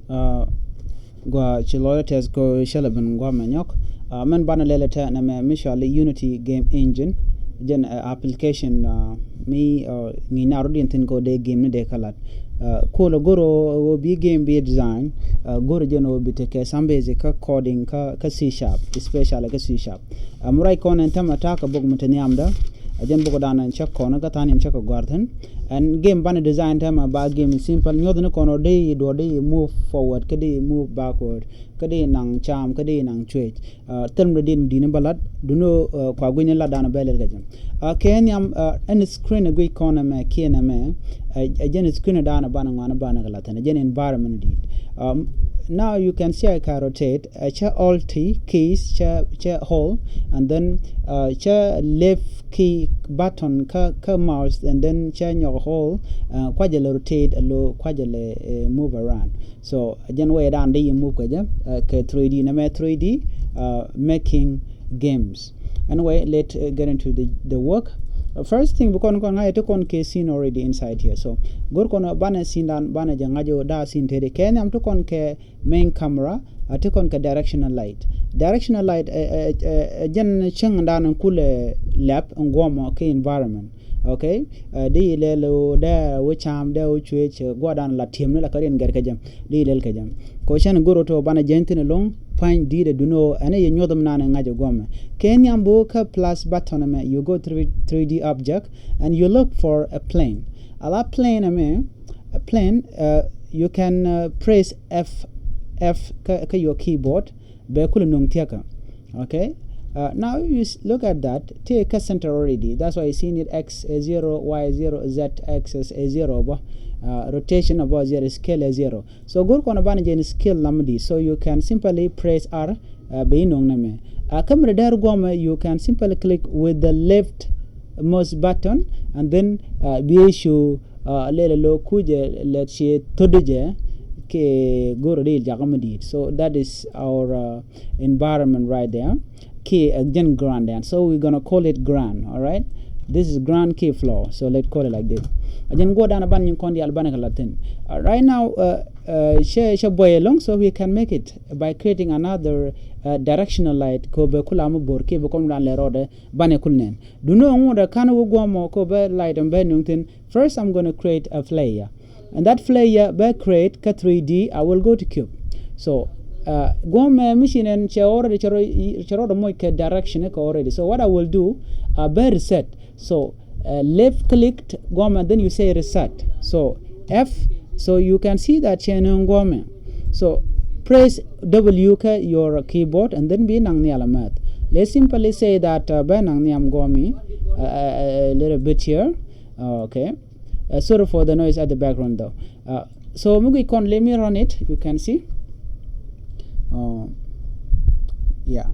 Gwa chilotes go shalaban gwa manyok. Man bana leleta na me mishali Unity game engine. Jen application me ni narodi entin ko de game ne de kalat. Kola goro wo bi game be design. Goro jeno bi take some basic coding ka C sharp, especially ka C sharp. Murai kon entam attack bog mutani amda. Ajen bugo dana check kono ka tani check garden and game bana design time ba game simple nyodno kono de do de move forward kade move backward kade nang cham kade nang chwech term de din balad duno kwa gwen la dana belel gajam ken yam en screen gwe kono me kiena me ajen screen dana bana ngana bana galatan ajen environment did now you can see I can rotate cha alt keys cha hold and then cha left key button ka mouse and then change your hole quadle rotate lo quadle move around so again way down the move kaja ka 3D na 3D making games anyway let's get into the work. First thing because I took on case scene already inside here so go kono bana scene dan bana jangajo da scene tere ken am took on ke main camera I took on ke directional light jen chang dan kule lab ngoma ke environment okay de lelo da wicham da uchwech godan la team la karen gar kajam de lel kajam ko chan goro to bana jentin long find di de duno ane ye nyodam nana ngajo gome kenyam boka plus button me you go through 3D object and you look for a plane ala plane a plane you can press F ka your keyboard be kul nung tiaka okay now you look at that take a center already that's why I seen it x a 0 y 0 z axis a 0 rotation about 0 scale a 0 so go kona bana jen scale lamdi so you can simply press R be nong name camera there goma you can simply click with the left mouse button and then be issue lele lo kuje let's say todje ke goro de jagamadi so that is our environment right there key again grand and so we're gonna call it grand. All right, this is grand key floor so let's call it like this again go down a ban kondi albana latin right now share boy along so we can make it by creating another directional light ko be kulamu borke be kom dan le rode bane kulnen do no ngoda kan wo gomo ko be light and be nungtin first I'm going to create a flare and that flare be create ka 3D I will go to cube so gome machine and che already chero mo ke direction ko already so what I will do be reset so left clicked gome then you say reset so F so you can see that chain gome so press W your keyboard and then be nang ni alamat let's simply say that be nang ni am gome a little bit here okay sorry for the noise at the background though so mugi kon let me run it you can see yeah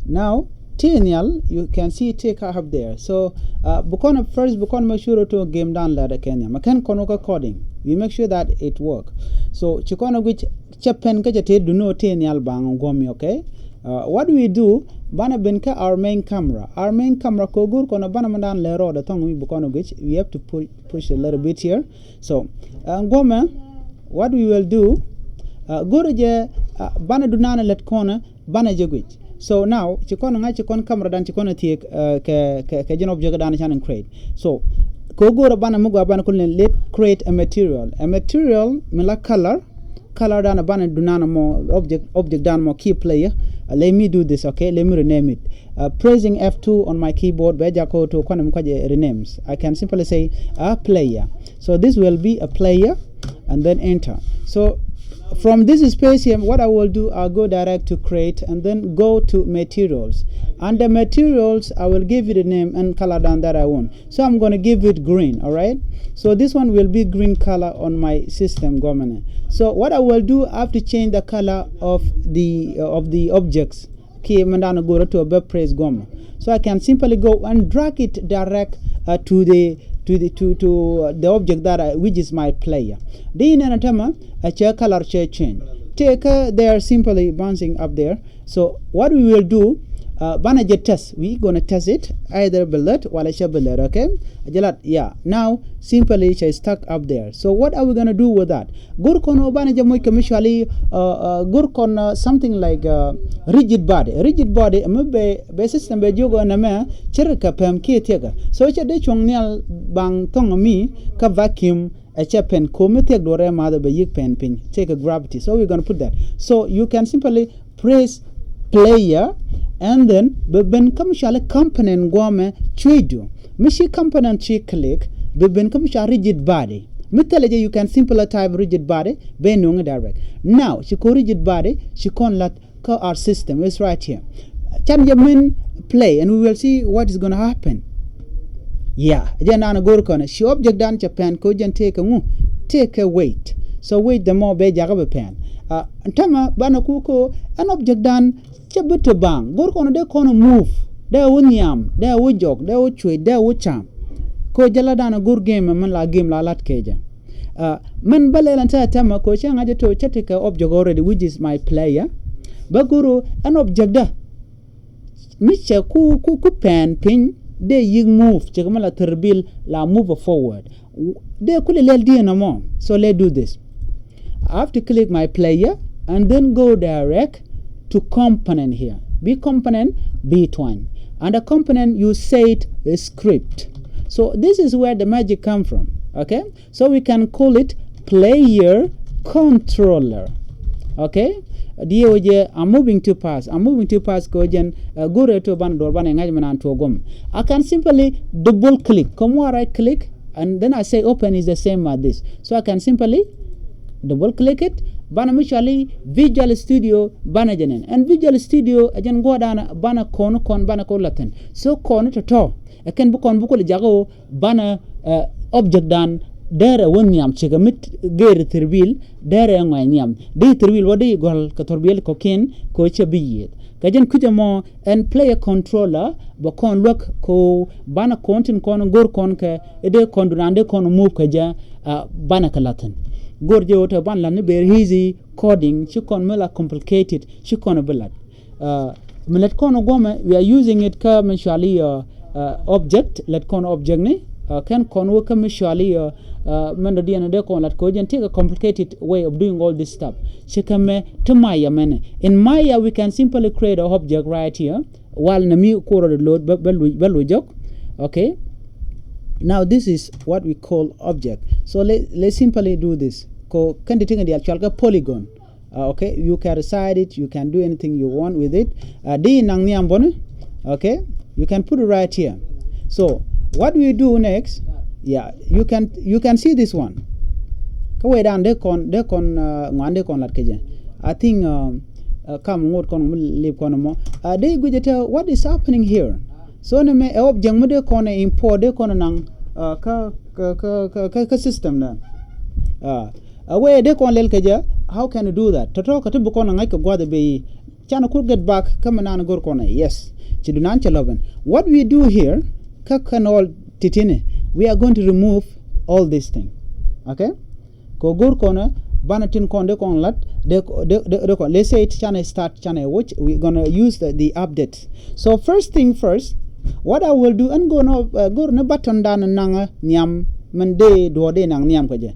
now Tenial you can see take up there so bukon make sure to game down ladder Kenya makan konoka coding we make sure that it work so chikono which chapen kajate do no Tenial bang gomi okay what do we do bana benka our main camera kogur kono bana mandan lero the tongue we bukon which we have to push a little bit here so goma what we will do goroje bana dunana let corner bana jogwich so now chikono nga chikon camera dan chikono tie ke gen object dan chan create so ko goro bana mugo bana kullen let create a material mila color dan bana dunana mo object dan mo key player let me do this okay let me rename it pressing F2 on my keyboard beja ko to kono mkwaje renames I can simply say a player so this will be a player and then enter so from this space here what I will do I'll go direct to create and then go to materials under materials I will give it a name and color down that I want so I'm going to give it green all right so this one will be green color on my system governor so what I will do I have to change the color of the objects okay mandana go to a web press goma so I can simply go and drag it direct to the object that which is my player. Then in a color change. Take they are simply bouncing up there. So what we will do, bana je test, we gonna test it either bullet wala sha bullet, okay? Jalat, yeah. Now simply she stuck up there. So what are we gonna do with that? Gur kono bana je moy commercially gur kon something like rigid body. Rigid body be system be jogo na me chirka pem ki tega. So cha de chong nyal bang tong mi ka vacuum a pen take dore mother be yik pen pin take a gravity. So we're gonna put that. So you can simply press player and then ben commercial component gome chuidu mishi component chi click ben commercial rigid body miteleje you can simply type rigid body ben no direct. Now she ko rigid body she con let ka our system is right here. Can you mean play and we will see what is going to happen. Yeah, jana na gor kona she object dan Japan ko jan take a weight. So weight the more be jaga pen. Tama bana kuko an object dan chabuto bang gor kono de kono move de wunyam de wujok de wuchwe de wucham ko jala dana gur game man la game la lat keja man balela ta tama ko changa je to chatika object already which is my player baguru an object da miche ku pen pin de yig move chekama la terbil la move forward de kule lel di no more. So let's do this. I have to click my player and then go direct to component here. B component, B twine. And the component you say it is script. So this is where the magic come from. Okay? So we can call it player controller. Okay? I'm moving to pass. Go jen go to ban door ban engagement to gom. I can simply double click. Come right click and then I say open is the same as this. So I can simply double click it. Bana mutually Visual Studio bana janen and Visual Studio ajan go dana bana kon bana ko laten. So kon to ken bu kon bu ko jago bana object dan dere won yam chiga mit geir terbil dere ngoy yam de terbil wadi gol ka terbil ko ken ko chabiye kajen kujamo and player controller ba kon look ko bana kontin kon gor kon ka ede kon durande kon move kaja bana kalaten gorje wota ban la ne ber easy coding she kon mela complicated she kon belat let kon gome we are using it commercially object let kon object ne can kon work commercially mendo diana de kon lat ko jen take a complicated way of doing all this stuff she kame to maya mene in maya we can simply create a object right here while na mi ko ro load belu jok. Okay, now this is what we call object. So let's simply do this. Ko kandi tinga di actual polygon. Okay, you can reside it, you can do anything you want with it. Di nang niam bone. Okay, you can put it right here. So what we do next, yeah, you can see this one. Ko we dan de kon ngande kon lat keje. I think kam ngot kon lip kon mo. De gujeta what is happening here. So ne me object mo de kon import de kon nang ka system da. Away de kon lel keja, how can you do that? To talk to kon ngai ko gwade be chana could get back come na gor kon. Yes. Chidunan chaloven. What we do here ka all titine we are going to remove all this thing. Okay, ko gor kona banatin kon de kon lat de kon let's say it channel start channel watch we're going to use the update. So first thing first, what I will do and go no button down nanga nyam mande do de nang nyam ko je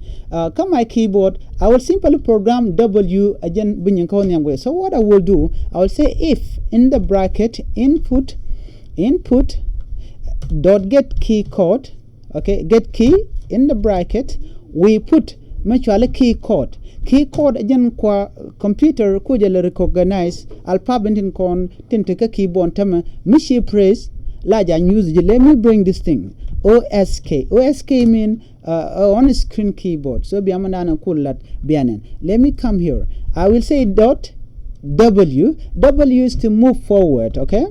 come my keyboard I will simply program W again binyin ko nyam go. So what I will do, I will say if in the bracket input dot get key code. Okay, get key in the bracket we put mutually key code again kwa computer kujele recognize alphabet in kon tinteka keyboard tama mishi press large use. Let me bring this thing osk mean on screen keyboard. So biamana kulat bianen. Let me come here. I will say dot w is to move forward. Okay,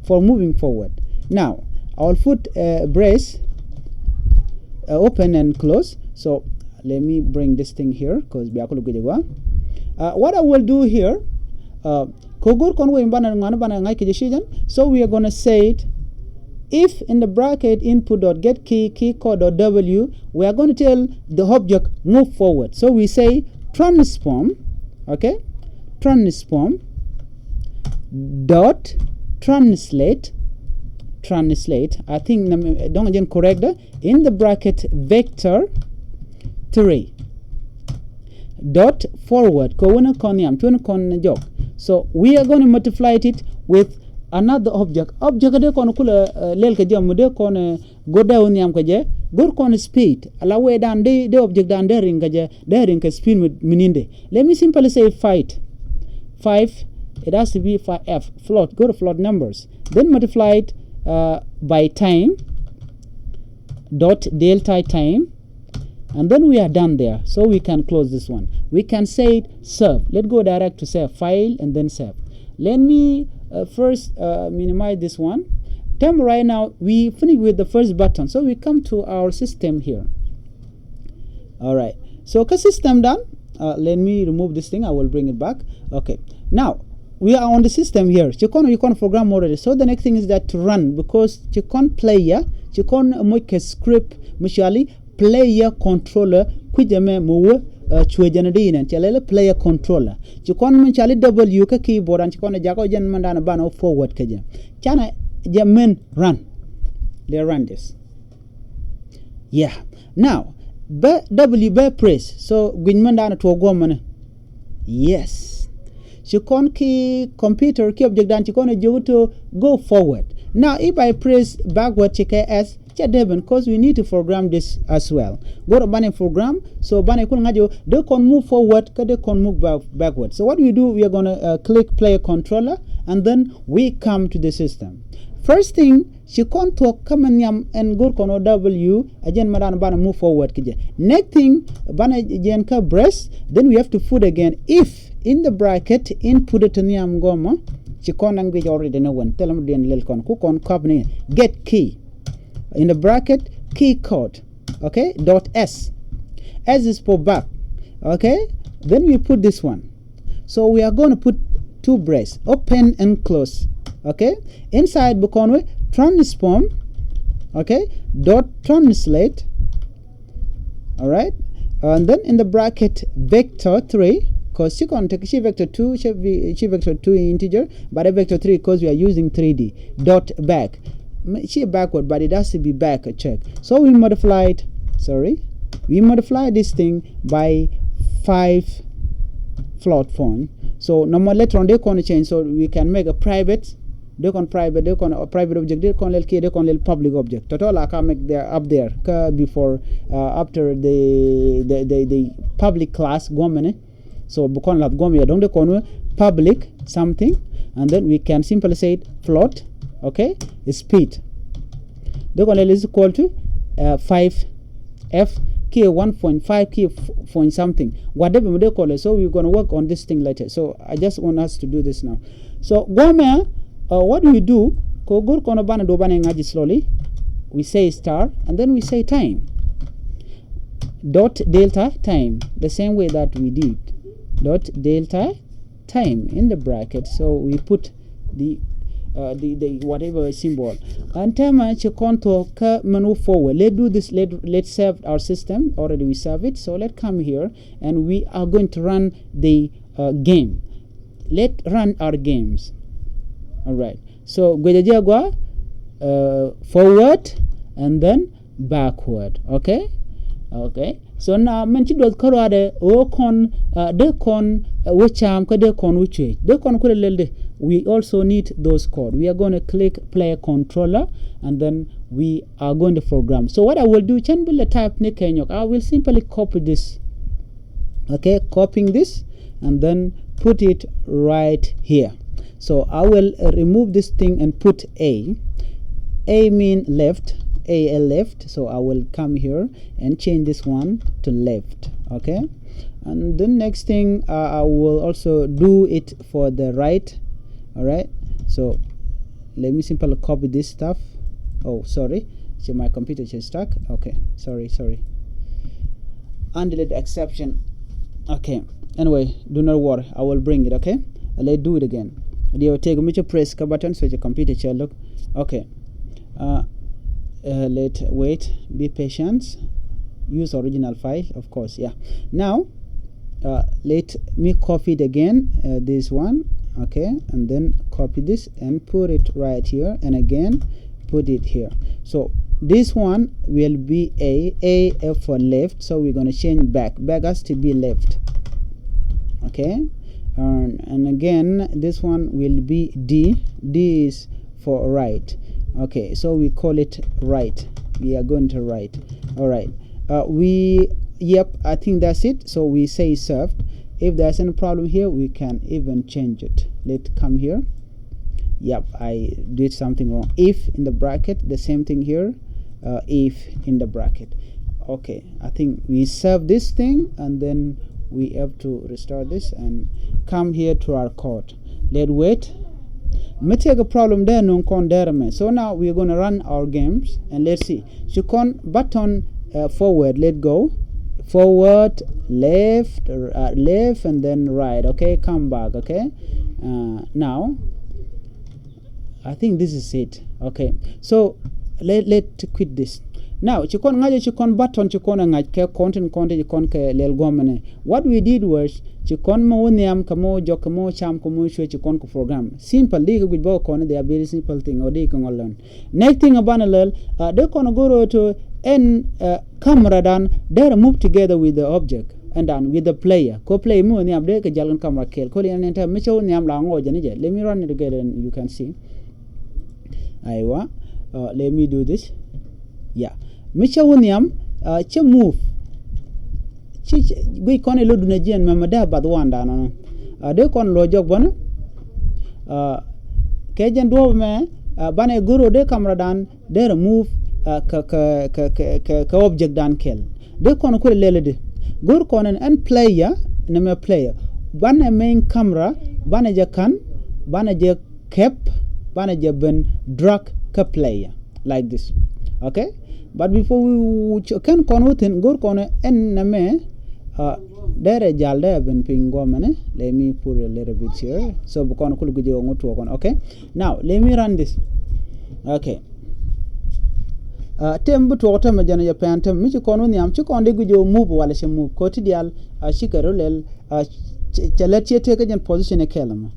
for moving forward. Now I'll put brace open and close. So let me bring this thing here because what I will do here so we are going to say it if in the bracket input dot get key code dot w we are going to tell the object move forward. So we say transform. Okay, transform dot translate, I think don't again correct in the bracket vector 3 dot forward so we are going to multiply it with another object de kon kula lel ka jam de kon go down yam ka je gor kon speed ala we dan de object dan de ring ka je de ring ka speed mininde. Let me simply say 5, it has to be 5f float, go to float numbers, then multiply it by time dot delta time, and then we are done there. So we can close this one. We can say it save. Let's go direct to save, file and then save. Let me first minimize this one. Right now we finish with the first button, so we come to our system here. All right, so system done. Let me remove this thing, I will bring it back. Okay, now we are on the system here. You can program already. So the next thing is that to run, because you can't play here, you can't make a script mutually player controller kujame muwe chwejanadi nan chalele player controller chikon mun chali w ka keyboard an chikon jako jen mandana bana forward kaje chana jamen run, they run this. Yeah, now w press so gwin mandana to gomane. Yes, chikon ki computer ki object dan chikon to go forward. Now if I press backward check as because we need to program this as well. Go to banner program, so banner they can move forward, they can move backward. So what we do, we are going to click player controller, and then we come to the system. First thing, she can't talk come and go kono w again madan banner move forward. Next thing, banner again ka breast, then we have to put again if in the bracket input it niam goma she can't language already no one tell them the lil con cook on company get key in the bracket key code, okay, dot s is for back, okay, then we put this one. So we are going to put two braces open and close, okay, inside bukonwe transform, okay, dot translate, all right, and then in the bracket vector 3, because you can take she vector 2 she vector 2 integer, but a vector 3 because we are using 3D dot back. She backward, but it has to be back a check. So we multiply this thing by 5 float point. So no more later on they can change, so we can make a private, they can private object, they can little public object. Total I can make there up there before after the public class gomene. So bukon lat gomya don't they can public something, and then we can simply say it float, okay, speed. The one is equal to 5f k 1.5 k point something, whatever they call it. So we're going to work on this thing later. So I just want us to do this now. So gome, what do we do? Ko gur kono bana do bana ngaji slowly. We say star and then we say time. Dot delta time, the same way that we did. Dot delta time in the bracket. So we put the whatever symbol and time contour move forward. Let's do this. Let's save our system. Already we save it, so let's come here and we are going to run the game. Let's run our games. All right, so forward and then backward. Okay, so now mention dot korade o kon de kon whicham ka de kon which de kon kulelde. We also need those code. We are going to click player controller and then we are going to program. So what I will do, I will simply copy this, okay, copying this and then put it right here. So I will remove this thing and put A mean left, left. So I will come here and change this one to left, okay, and the next thing I will also do it for the right. All right, so let me simply copy this stuff. Oh, sorry, so my computer is stuck. Okay, sorry, undelete exception. Okay, anyway, do not worry, I will bring it. Okay, let's do it again. You take a press button so your computer shall look. Okay, let wait, be patient, use original file, of course. Yeah, now let me copy it again, this one, okay, and then copy this and put it right here, and again put it here. So this one will be A for left, so we're going to change back has to be left, okay. And again this one will be D is for right, okay, so we call it right. We are going to right. All right, I think that's it. So we say served. If there's any problem here, we can even change it. Let's come here. Yep, I did something wrong. If in the bracket, the same thing here. If in the bracket. Okay, I think we serve this thing, and then we have to restore this and come here to our code. Let's wait. Me take a problem there, no con there. So now we're going to run our games, and let's see. So con button forward. Let go. Forward, left, left, and then right. Okay, come back. Okay. Now I think this is it. Okay, so let quit this. Now chikon ngaje chikon button chikon ngaj ke content chikon ke lel gomene. What we did was chikon mo niam kamo jok mo cham kamo shwe chikon ko program. Simple dig with bo kon, they are very simple thing or they can learn. Next thing about lel they kon go to en camera dan they move together with the object and then with the player. Ko play mo niam de ke jalan camera kel. Ko lian enter micho niam la ngo jani je. Let me run it together and you can see. Aywa. Let me do this. Yeah. Micha woniam che move chi gui kon e lodu na jien mama da bad wanda no de kon lo jog bon ke jen do me bane guru de camera dan de remove ka object dan kel de kon ko lele de gur kon en player na me player bane main camera bane je kan bane je cap bane je ben drag ka player like this, okay. But before we can convert in go corner en name there jal there ben pingo mane. Let me put a little bit here so bukon kul gujo ngoto kon, okay. Now let me run this, okay. Tem bu to tem jana ya pantem mi ko no niam ci kon de gujo move wala she move ko tidial shikaro lel chalet che take in position e kelama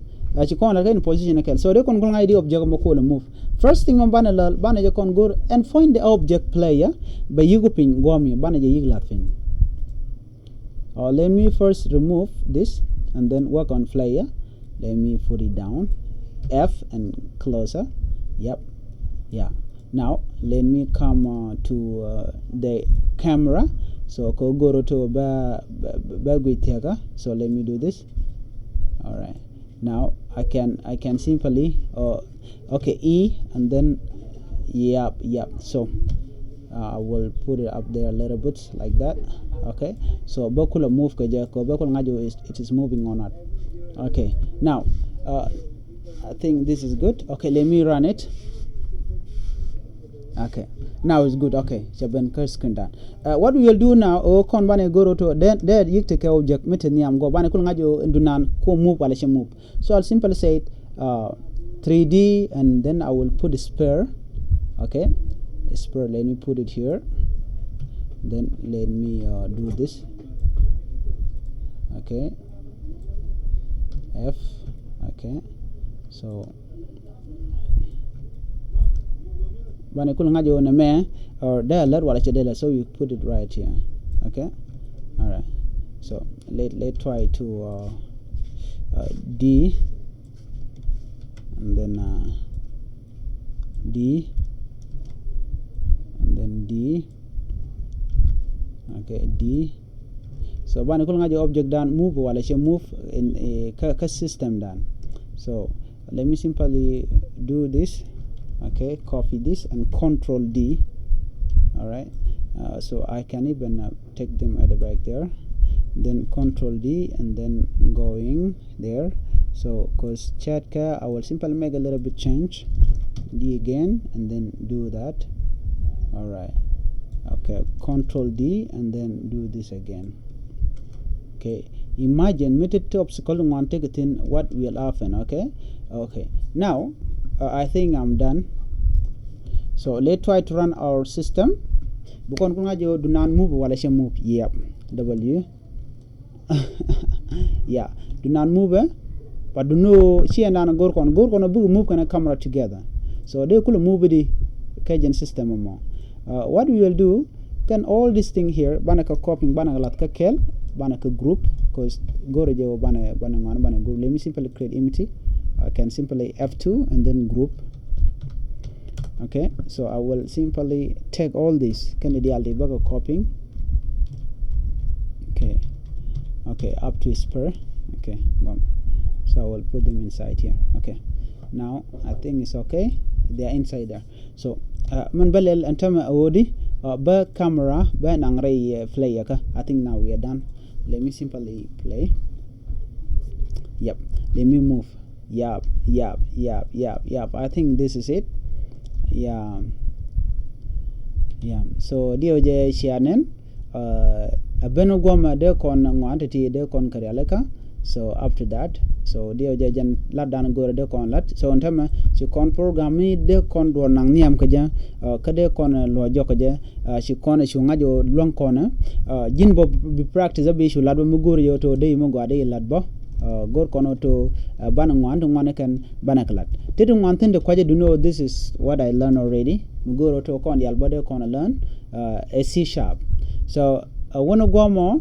ci kon la in position e kel, so de kon gol ngai di object mo ko le move. First thing on bana je kon go and find the object player by yugo pin gomi bana je yigla pin. Let me first remove this and then work on player. Let me put it down, F and closer. Yep, yeah. Now let me come to the camera. So go to ba. So let me do this. All right. Now I can simply okay, E and then yep. So I will put it up there a little bit like that, okay. So bakula move kaja ko bakul ngajo it is moving or not, okay. Now I think this is good, okay. Let me run it, okay. Now it's good, okay. Chaben screen down. What we will do now, kon bane go to there you take object meteniam go bane kul ngajo ndunan ko move wala she move. So I'll simply say it 3D and then I will put a spare, okay. A spare, let me put it here, then let me do this, okay. F, okay. So bane kul ngajo na me or there wala chedela, so you put it right here, okay. All right, so let's try to D and then D and then D, okay. D. So bane kul ngajo object dan move wala she move in a system dan. So let me simply do this, okay. Copy this and Control D. All right. So I can even take them at the back there, then Control D and then going there. So cause chat ka I will simply make a little bit change, D again and then do that. All right, okay. Control D and then do this again, okay. Imagine meted to obstacle one take it in what will happen, okay. Now I think I'm done. So let's try to run our system. Bukon ko ngajo do not move wala she move. Yep. W. Yeah. Do not move. but do no she and an gorkon a big move can a camera together. So they could move the Cajun system more. What we will do, then all this thing here, banaka copying banaka kel, banaka group, because go to banana group. Let me simply create empty. I can simply F2 and then group. Okay, so I will simply take all this. Can the copying? Okay, up to spur. Okay, so I will put them inside here. Okay, now I think it's okay. They are inside there. So man balel antama awodi ba camera ba nangray play ka. I think now we are done. Let me simply play. Yep, let me move. Yep. I think this is it. Yeah. So DOJ Shianen Benogoma de con quantity de con Karialeka. So after that, so DOJ Jan Ladan go de con lat. So on time she con program me de con do nang niam kaja kade con lo jokaja she con shungajo long corner jinbo be practice abi shu ladbo muguri yo to de mo gade ladbo gor kono to banangwan to manakan banaklat didn't want thing the kwaje do know this is what I learned already mugoro to kon the albode kon learn a C sharp. So when I go more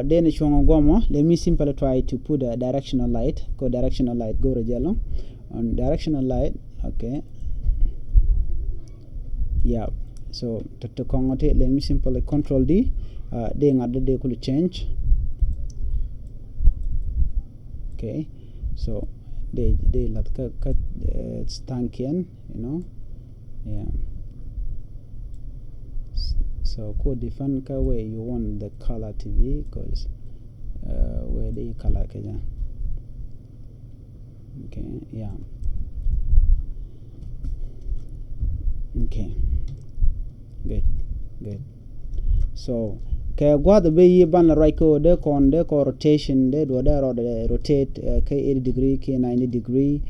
then let me simply try to put a directional light go to yellow on directional light. Okay, yeah, so to connote let me simply control D they ngade could change. Okay, so they let cut stankian, yeah. So could define where you want the color to be, because where the color kaja. Okay, yeah. Okay, good. So kaya gwada be ban la right ko de ko rotation de do there or de rotate k 80 degree k 90 degree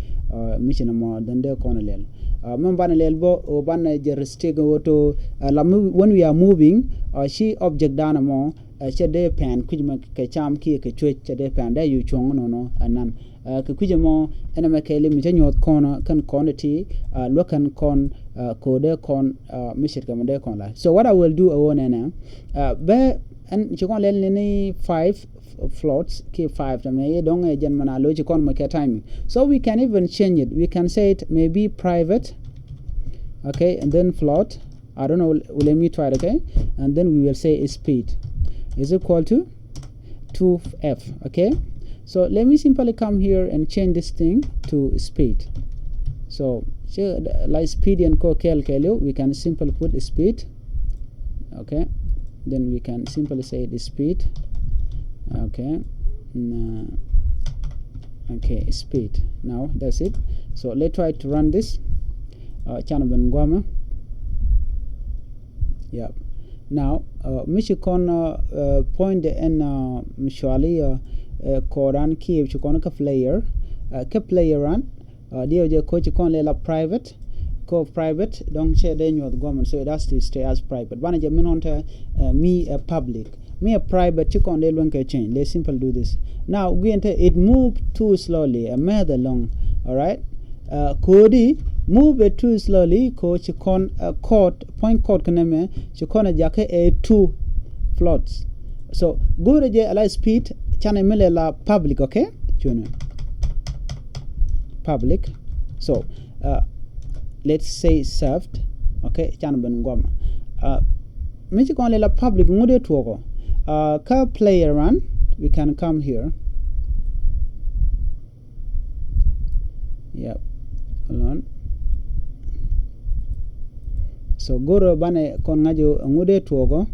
mission mo then de ko lel man ban lel bo o ban je restego woto when we are moving she object dana mo che de pan kujma ke cham ki ke chwe che de pan de yu chong no anan ke kujmo ena me ke limit nyot kono kan quantity lokan kon ko de kon mission kam de kon la. So what I will do awon be and you can learn 5 floats k 5 to me don't gen mana logic on make timing. So we can even change it. We can say it maybe private, okay, and then float. I don't know, let me try it. Okay, and then we will say speed is equal to 2f. Okay, so let me simply come here and change this thing to speed. So like speed and we can simply put speed. Okay, then we can simply say the speed. Okay, okay, speed. Now that's it. So let's try to run this. Yeah. Now Michikon point and Mishwali Koran key Chikon ka player run DOJ coach con lela private private don't share then your government, so it has to stay as private. One me a public, me a private chikon they won't change. Let's simply do this. Now we enter it move too slowly, a mother long. Alright. Kodi move it too slowly, coach con point court kaneme chikon a jake a 2 floats. So go to the speed channel la public, okay? Public. So let's say served, okay, channel ben goma. Michikon la public ngude tuoko. Ka player run, we can come here. Yep. Hold on. So goro bane kon ngajo ngude tuoko.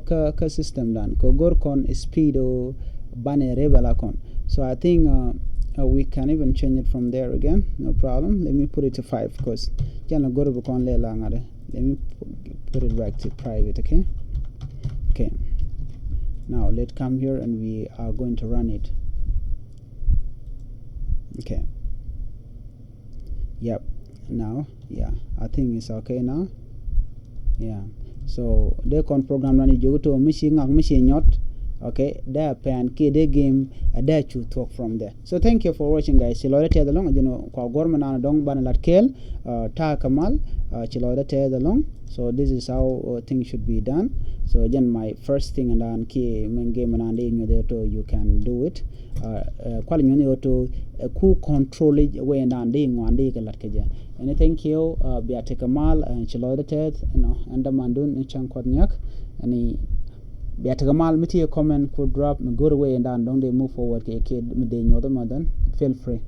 Ka system dan ko gor kon speed o bane rebala kon. So I think we can even change it from there again, no problem. Let me put it to 5 because let me put it back to private. Okay, now let's come here and we are going to run it. Okay, yep. Now I think it's okay now. Yeah, so they can program run it. You go to machine not okay da pan ke de game da chu talk from there. So thank you for watching, guys. Chilo te the long kwa gorma na dong ban lat kel ta kamal chilo te the long. So this is how things should be done. So again, my first thing and then key main game and you can do it. Quali you to ku control it way and then one day lat keja. And thank you be take kamal and chilo te and the mandun in chan kwadnyak and Biatagamal miti a comment could drop me go away and then don't they move forward ke kid me de nyodo madan feel free.